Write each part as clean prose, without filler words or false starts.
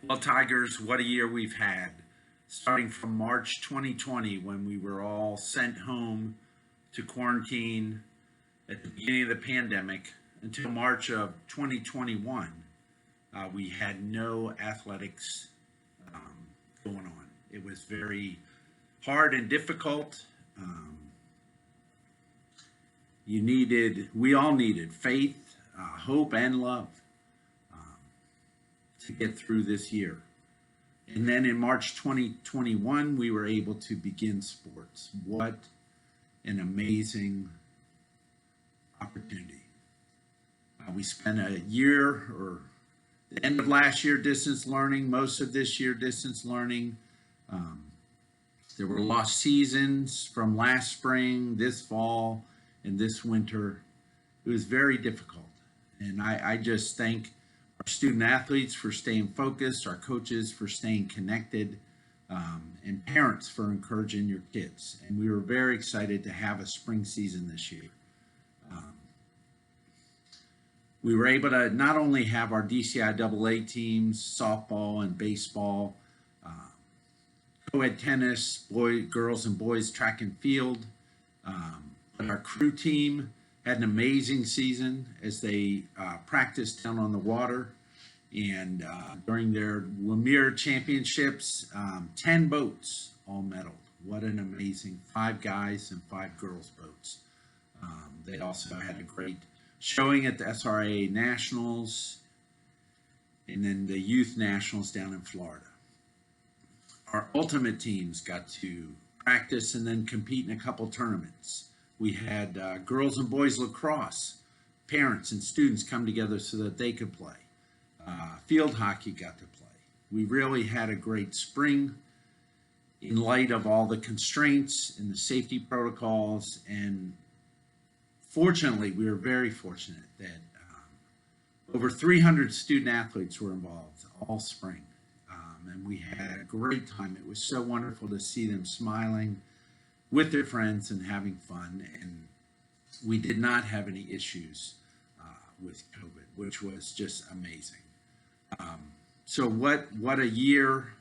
Well, Tigers, what a year we've had. Starting from March 2020, when we were all sent home to quarantine at the beginning of the pandemic, until March of 2021, we had no athletics going on. It was very hard and difficult. Um, we all needed faith, hope, and love um, to get through this year. And then in March 2021, we were able to begin sports. What an amazing opportunity. We spent a year or the end of last year distance learning, most of this year distance learning. Um, there were lost seasons from last spring, this fall, and this winter. It was very difficult. And I just thank our student athletes for staying focused, our coaches for staying connected, and parents for encouraging your kids. And we were very excited to have a spring season this year. Um, we were able to not only have our DCIAA teams, softball and baseball, uh, co-ed tennis, girls and boys track and field, but our crew team had an amazing season as they practiced down on the water. And during their Lemire championships, 10 boats all medaled. What an amazing 5 guys and 5 girls boats. They also had a great showing at the SRA Nationals and then the Youth Nationals down in Florida. Our ultimate teams got to practice and then compete in a couple tournaments. We had girls and boys lacrosse, parents and students come together so that they could play. Field hockey got to play. We really had a great spring in light of all the constraints and the safety protocols. And fortunately, we were very fortunate that over 300 student athletes were involved all spring. And we had a great time. It was so wonderful to see them smiling with their friends and having fun. And we did not have any issues with COVID, which was just amazing. So what a year.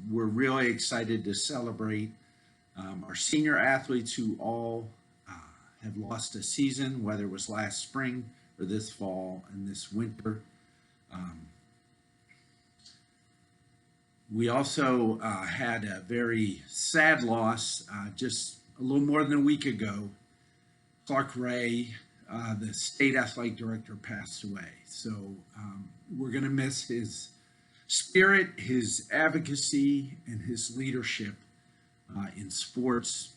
We're really excited to celebrate our senior athletes who all have lost a season, whether it was last spring or this fall and this winter. We also had a very sad loss just a little more than a week ago. Clark Ray, the state athletic director, passed away. So we're going to miss his spirit, his advocacy, and his leadership in sports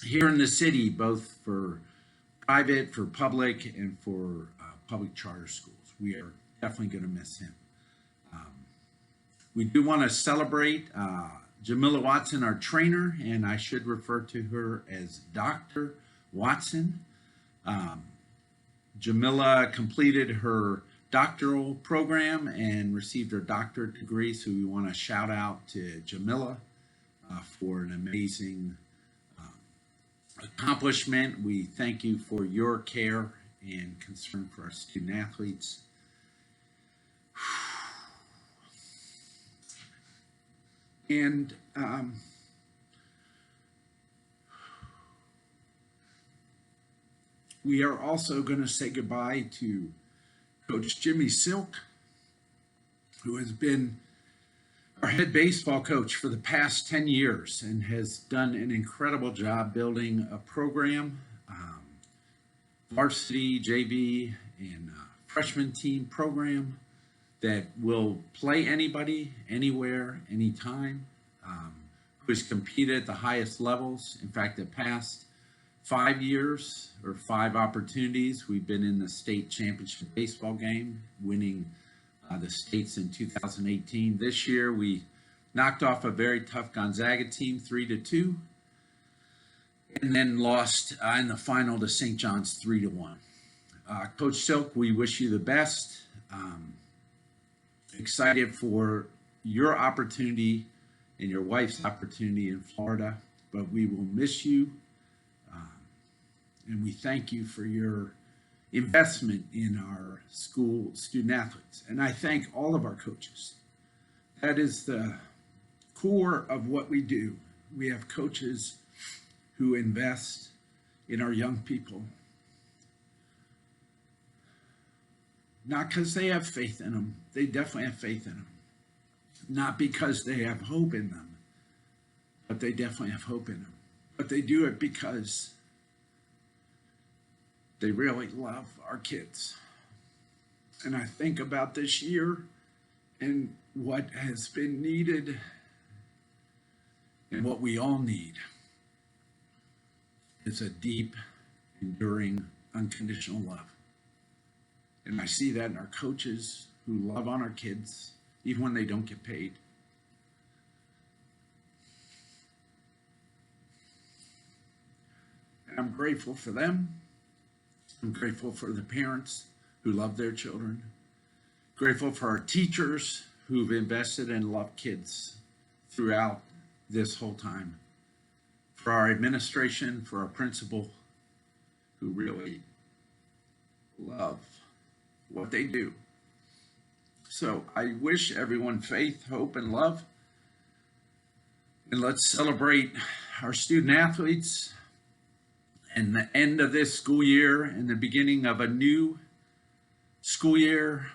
here in the city, both for private, for public, and for public charter schools. We are definitely going to miss him. We do want to celebrate Jamila Watson, our trainer, and I should refer to her as Dr. Watson. Jamila completed her doctoral program and received her doctorate degree, so we want to shout out to Jamila for an amazing accomplishment. We thank you for your care and concern for our student athletes. And we are also going to say goodbye to Coach Jimmy Silk, who has been our head baseball coach for the past 10 years and has done an incredible job building a program, varsity, JV, and freshman team program that will play anybody, anywhere, anytime, who has competed at the highest levels. In fact, the past 5 years or 5 opportunities, we've been in the state championship baseball game, winning the states in 2018. This year, we knocked off a very tough Gonzaga team 3-2, and then lost in the final to St. John's 3-1. Coach Silk, we wish you the best. Excited for your opportunity and your wife's opportunity in Florida, but we will miss you. And we thank you for your investment in our school student athletes. And I thank all of our coaches That is the core of what we do. We have coaches who invest in our young people, not because they have faith in them. They definitely have faith in them. Not because they have hope in them, but they definitely have hope in them. But they do it because they really love our kids. And I think about this year and what has been needed and what we all need is a deep, enduring, unconditional love. And I see that in our coaches who love on our kids, even when they don't get paid. And I'm grateful for them. I'm grateful for the parents who love their children. Grateful for our teachers who've invested and loved kids throughout this whole time. For our administration, for our principal, who really love what they do. So I wish everyone faith, hope, and love. And let's celebrate our student athletes and the end of this school year and the beginning of a new school year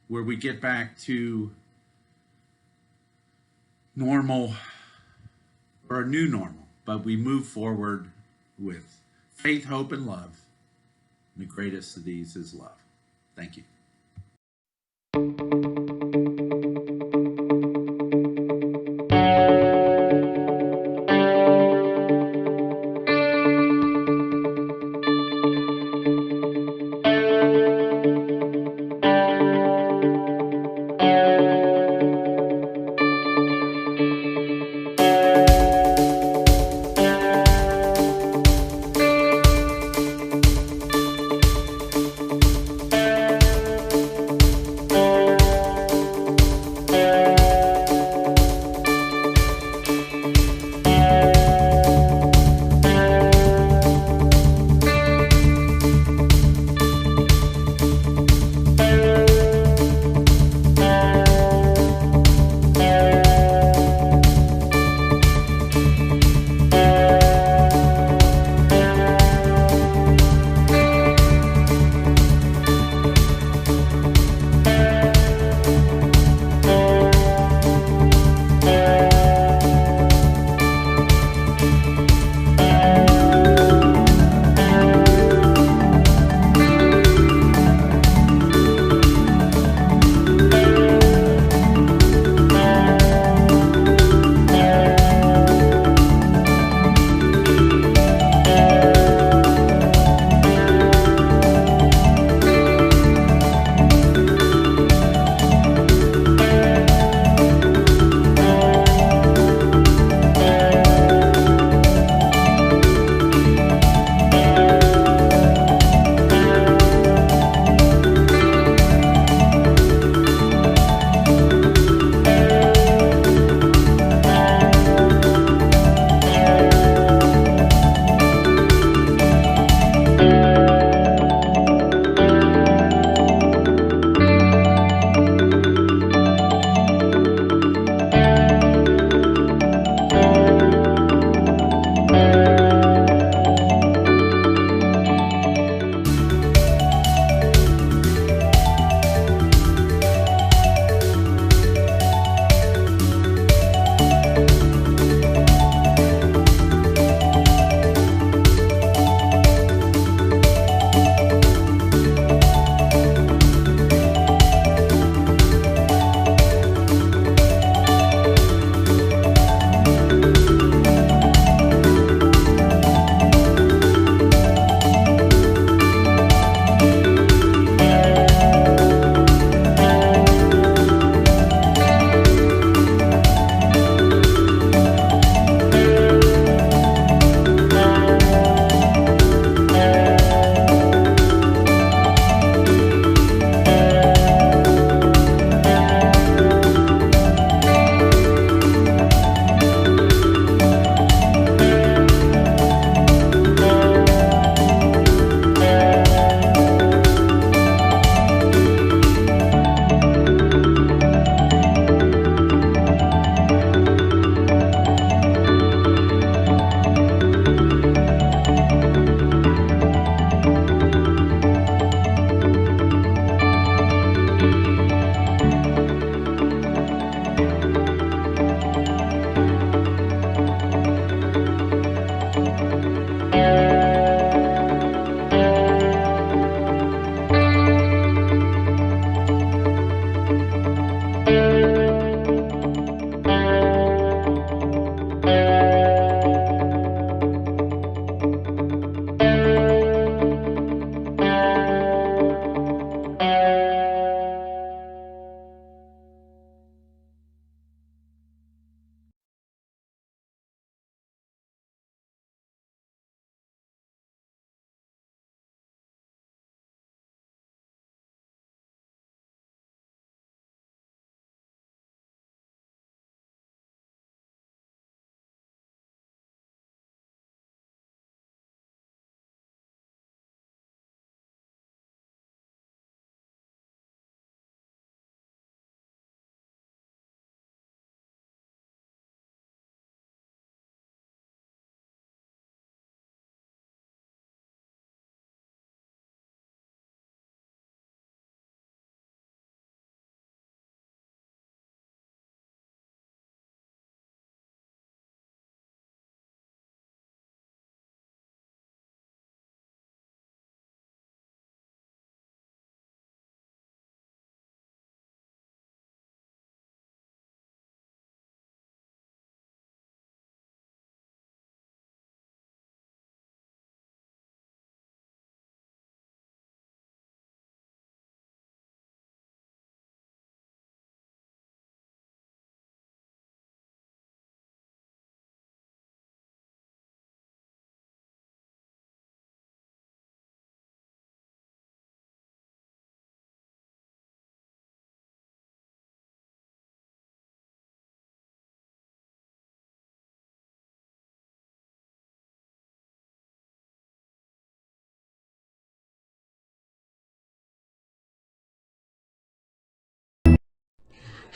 where we get back to normal, or a new normal, but we move forward with faith, hope, and love. And the greatest of these is love. Thank you.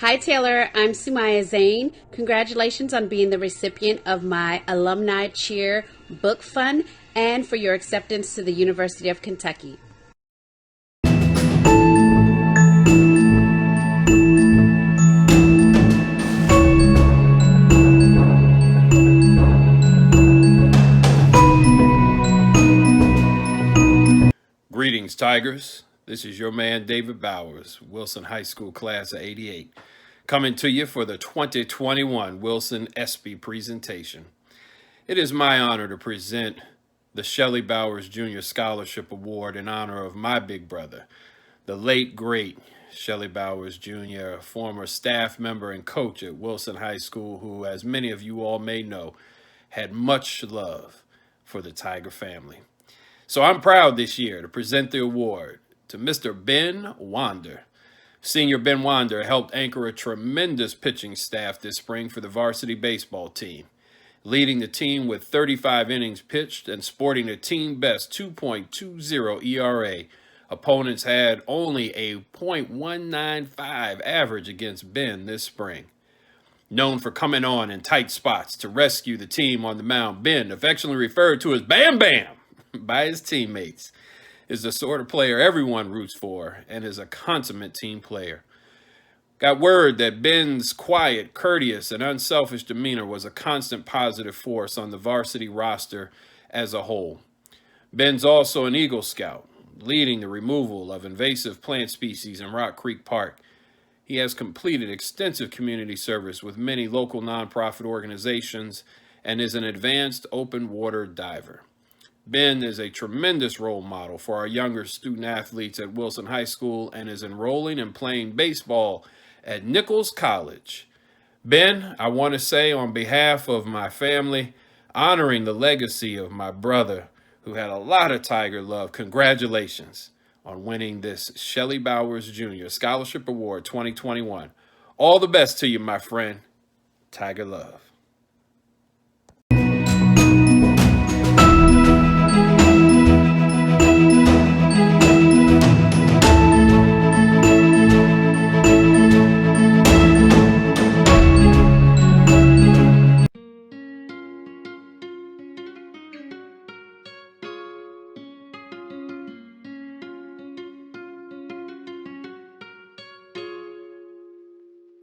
Hi, Taylor. I'm Sumaya Zane. Congratulations on being the recipient of my Alumni Cheer Book Fund and for your acceptance to the University of Kentucky. Greetings, Tigers. This is your man, David Bowers, Wilson High School class of '88, coming to you for the 2021 Wilson ESPY presentation. It is my honor to present the Shelley Bowers Jr. Scholarship Award in honor of my big brother, the late, great Shelley Bowers Jr., a former staff member and coach at Wilson High School, who, as many of you all may know, had much love for the Tiger family. So I'm proud this year to present the award to Mr. Ben Wander. Senior Ben Wander helped anchor a tremendous pitching staff this spring for the varsity baseball team, leading the team with 35 innings pitched and sporting a team best 2.20 ERA. Opponents had only a .195 average against Ben this spring. Known for coming on in tight spots to rescue the team on the mound, Ben, affectionately referred to as Bam Bam by his teammates, is the sort of player everyone roots for and is a consummate team player. Got word that Ben's quiet, courteous, and unselfish demeanor was a constant positive force on the varsity roster as a whole. Ben's also an Eagle Scout, leading the removal of invasive plant species in Rock Creek Park. He has completed extensive community service with many local nonprofit organizations and is an advanced open water diver. Ben is a tremendous role model for our younger student athletes at Wilson High School and is enrolling and playing baseball at Nichols College. Ben, I want to say on behalf of my family, honoring the legacy of my brother who had a lot of Tiger love, congratulations on winning this Shelley Bowers Jr. Scholarship Award 2021. All the best to you, my friend. Tiger love.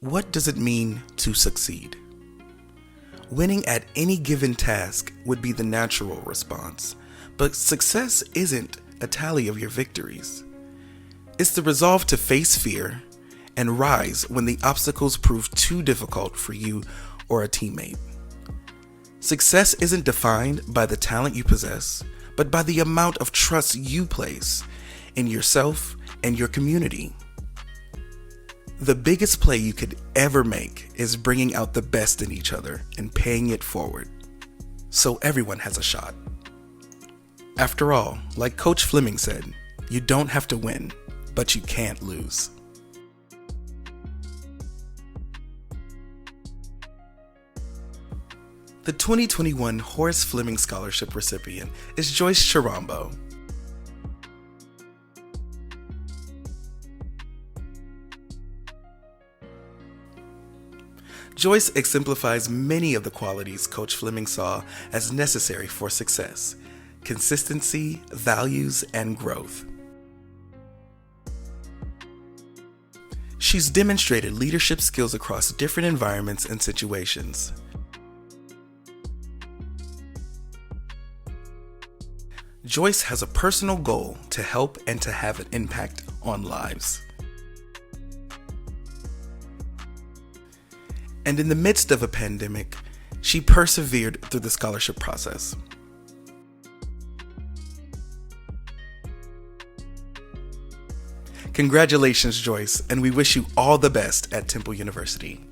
What does it mean to succeed? Winning at any given task would be the natural response, but success isn't a tally of your victories. It's the resolve to face fear and rise when the obstacles prove too difficult for you or a teammate. Success isn't defined by the talent you possess, but by the amount of trust you place in yourself and your community. The biggest play you could ever make is bringing out the best in each other and paying it forward, so everyone has a shot. After all, like Coach Fleming said, you don't have to win, but you can't lose. The 2021 Horace Fleming Scholarship recipient is Joyce Chirambo. Joyce exemplifies many of the qualities Coach Fleming saw as necessary for success: consistency, values, and growth. She's demonstrated leadership skills across different environments and situations. Joyce has a personal goal to help and to have an impact on lives. And in the midst of a pandemic, she persevered through the scholarship process. Congratulations, Joyce, and we wish you all the best at Temple University.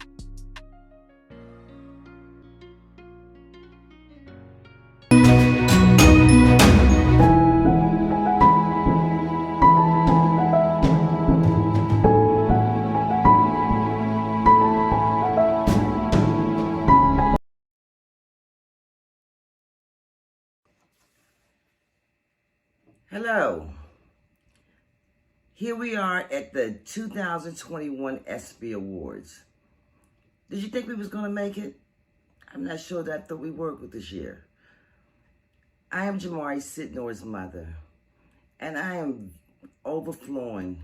Hello. Here we are at the 2021 ESPY Awards. Did you think we was going to make it? I'm not sure that I thought we were this year. I am Jamari Sidnor's mother, and I am overflowing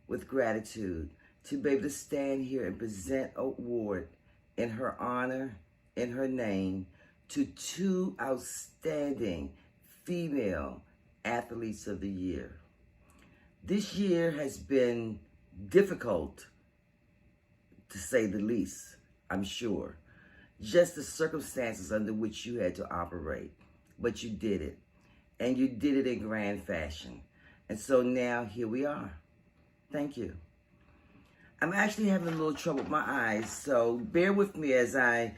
with gratitude to be able to stand here and present an award in her honor, in her name, to two outstanding female athletes of the year. This year has been difficult, to say the least, I'm sure. Just the circumstances under which you had to operate. But you did it. And you did it in grand fashion. And so now here we are. Thank you. I'm actually having a little trouble with my eyes, so bear with me as my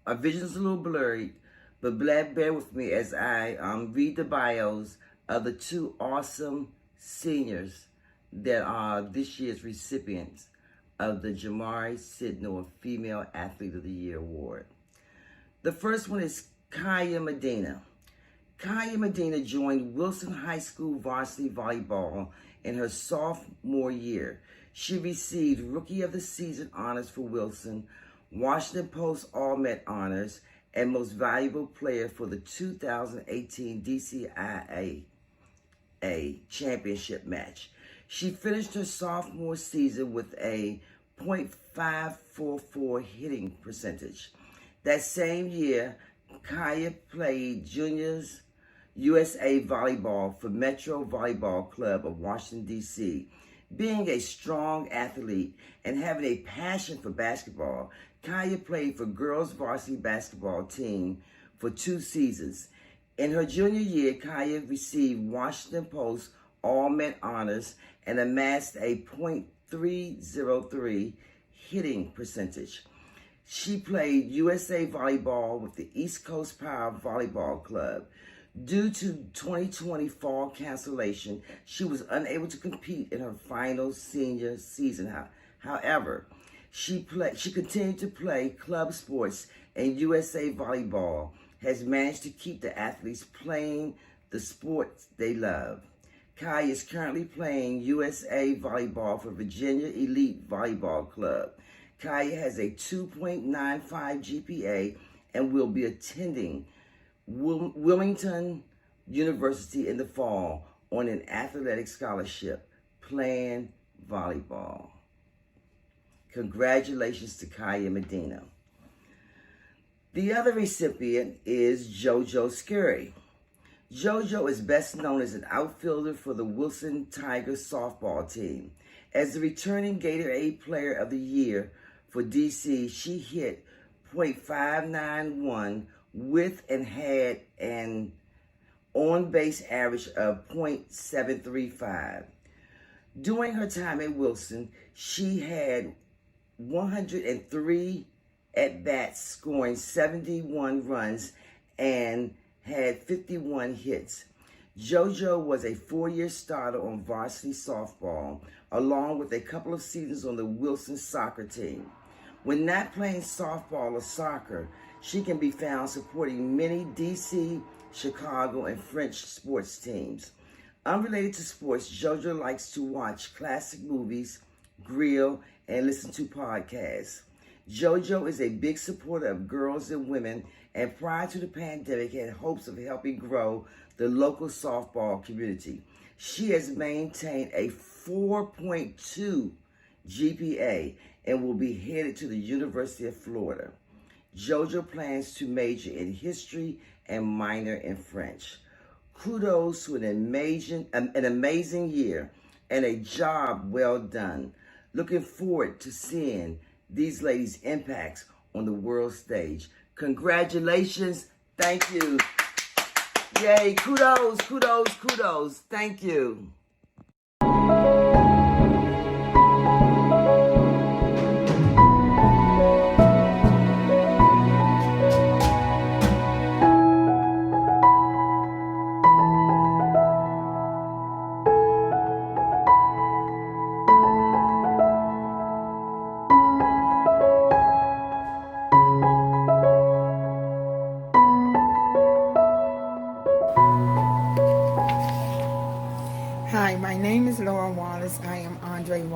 vision's a little blurry, but bear with me as I read the bios of the two awesome seniors that are this year's recipients of the Jamari Sidnor Female Athlete of the Year Award. The first one is Kaya Medina. Kaya Medina joined Wilson High School varsity volleyball in her sophomore year. She received Rookie of the Season honors for Wilson, Washington Post All-Met honors, and Most Valuable Player for the 2018 DCIA championship match. She finished her sophomore season with a .544 hitting percentage. That same year, Kaya played juniors USA volleyball for Metro Volleyball Club of Washington, D.C. Being a strong athlete and having a passion for basketball, Kaya played for girls varsity basketball team for 2 seasons. In her junior year, Kaya received Washington Post All-Met honors and amassed a .303 hitting percentage. She played USA volleyball with the East Coast Power Volleyball Club. Due to 2020 fall cancellation, she was unable to compete in her final senior season. However, she continued to play club sports, and USA Volleyball has managed to keep the athletes playing the sports they love. Kai is currently playing USA Volleyball for Virginia Elite Volleyball Club. Kai has a 2.95 GPA and will be attending Wilmington University in the fall on an athletic scholarship playing volleyball. Congratulations to Kaya Medina. The other recipient is JoJo Scurry. JoJo is best known as an outfielder for the Wilson Tigers softball team. As the returning Gatorade Player of the Year for DC, she hit .591 with and had an on-base average of .735. During her time at Wilson, she had 103 at-bats, scoring 71 runs and had 51 hits. JoJo was a 4-year starter on varsity softball, along with a couple of seasons on the Wilson soccer team. When not playing softball or soccer, she can be found supporting many DC, Chicago, and French sports teams. Unrelated to sports, JoJo likes to watch classic movies, grill, and listen to podcasts. JoJo is a big supporter of girls and women, and prior to the pandemic had hopes of helping grow the local softball community. She has maintained a 4.2 GPA and will be headed to the University of Florida. JoJo plans to major in history and minor in French. Kudos to an amazing year and a job well done. Looking forward to seeing these ladies' impacts on the world stage. Congratulations. Thank you. Yay. Kudos, kudos, kudos. Thank you.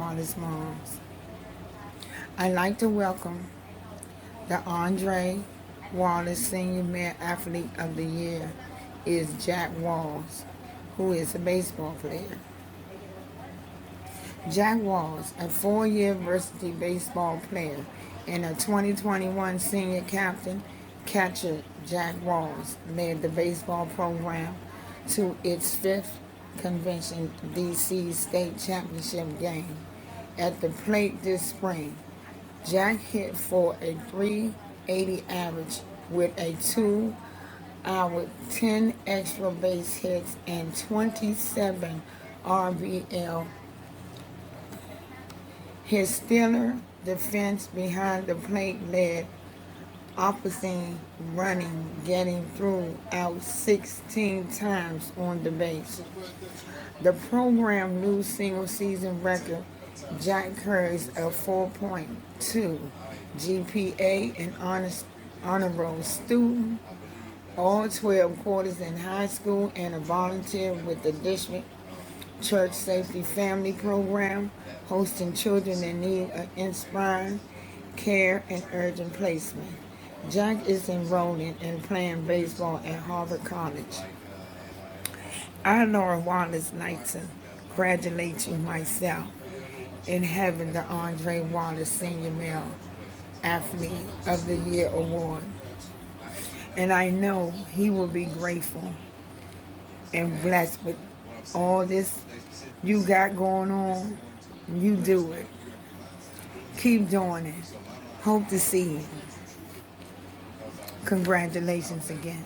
Wallace moms. I'd like to welcome the Andre Wallace Senior Male Athlete of the Year is Jack Walls, who is a baseball player. Jack Walls, a four-year varsity baseball player and a 2021 senior captain, catcher Jack Walls led the baseball program to its fifth convention DC state championship game. At the plate this spring, Jack hit for a .380 average with a 2-hour 10 extra base hits and 27 RBL. His stellar defense behind the plate led opposite running, getting through out 16 times on the base. The program new single season record, Jack carries a 4.2 GPA and honor roll student, all 12 quarters in high school, and a volunteer with the district church safety family program, hosting children in need of inspiring care and urgent placement. Jack is enrolling and playing baseball at Harvard College. I, Laura Wallace, like to congratulate you myself in having the Andre Wallace Senior Male Athlete of the Year award. And I know he will be grateful and blessed with all this you got going on. You do it. Keep doing it. Hope to see you. Congratulations again.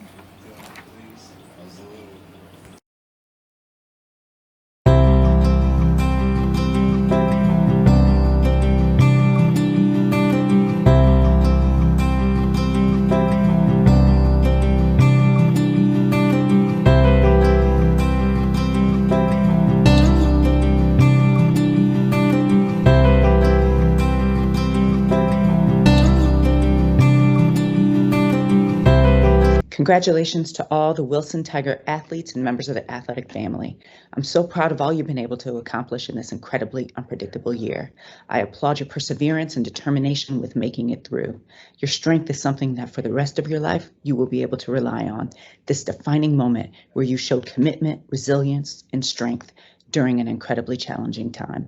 Congratulations to all the Wilson Tiger athletes and members of the athletic family. I'm so proud of all you've been able to accomplish in this incredibly unpredictable year. I applaud your perseverance and determination with making it through. Your strength is something that for the rest of your life, you will be able to rely on. This defining moment where you showed commitment, resilience, and strength during an incredibly challenging time.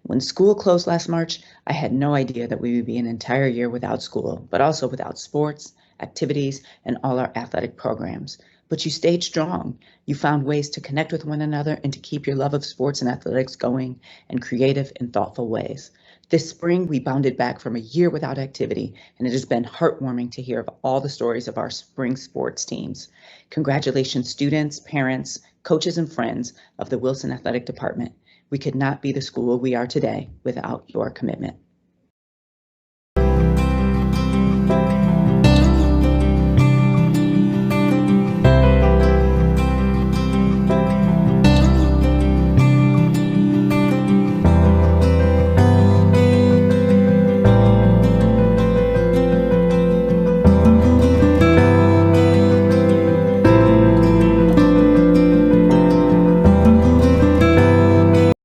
When school closed last March, I had no idea that we would be an entire year without school, but also without sports, activities, and all our athletic programs. But you stayed strong. You found ways to connect with one another and to keep your love of sports and athletics going in creative and thoughtful ways. This spring, we bounded back from a year without activity, and it has been heartwarming to hear of all the stories of our spring sports teams. Congratulations, students, parents, coaches, and friends of the Wilson Athletic Department. We could not be the school we are today without your commitment.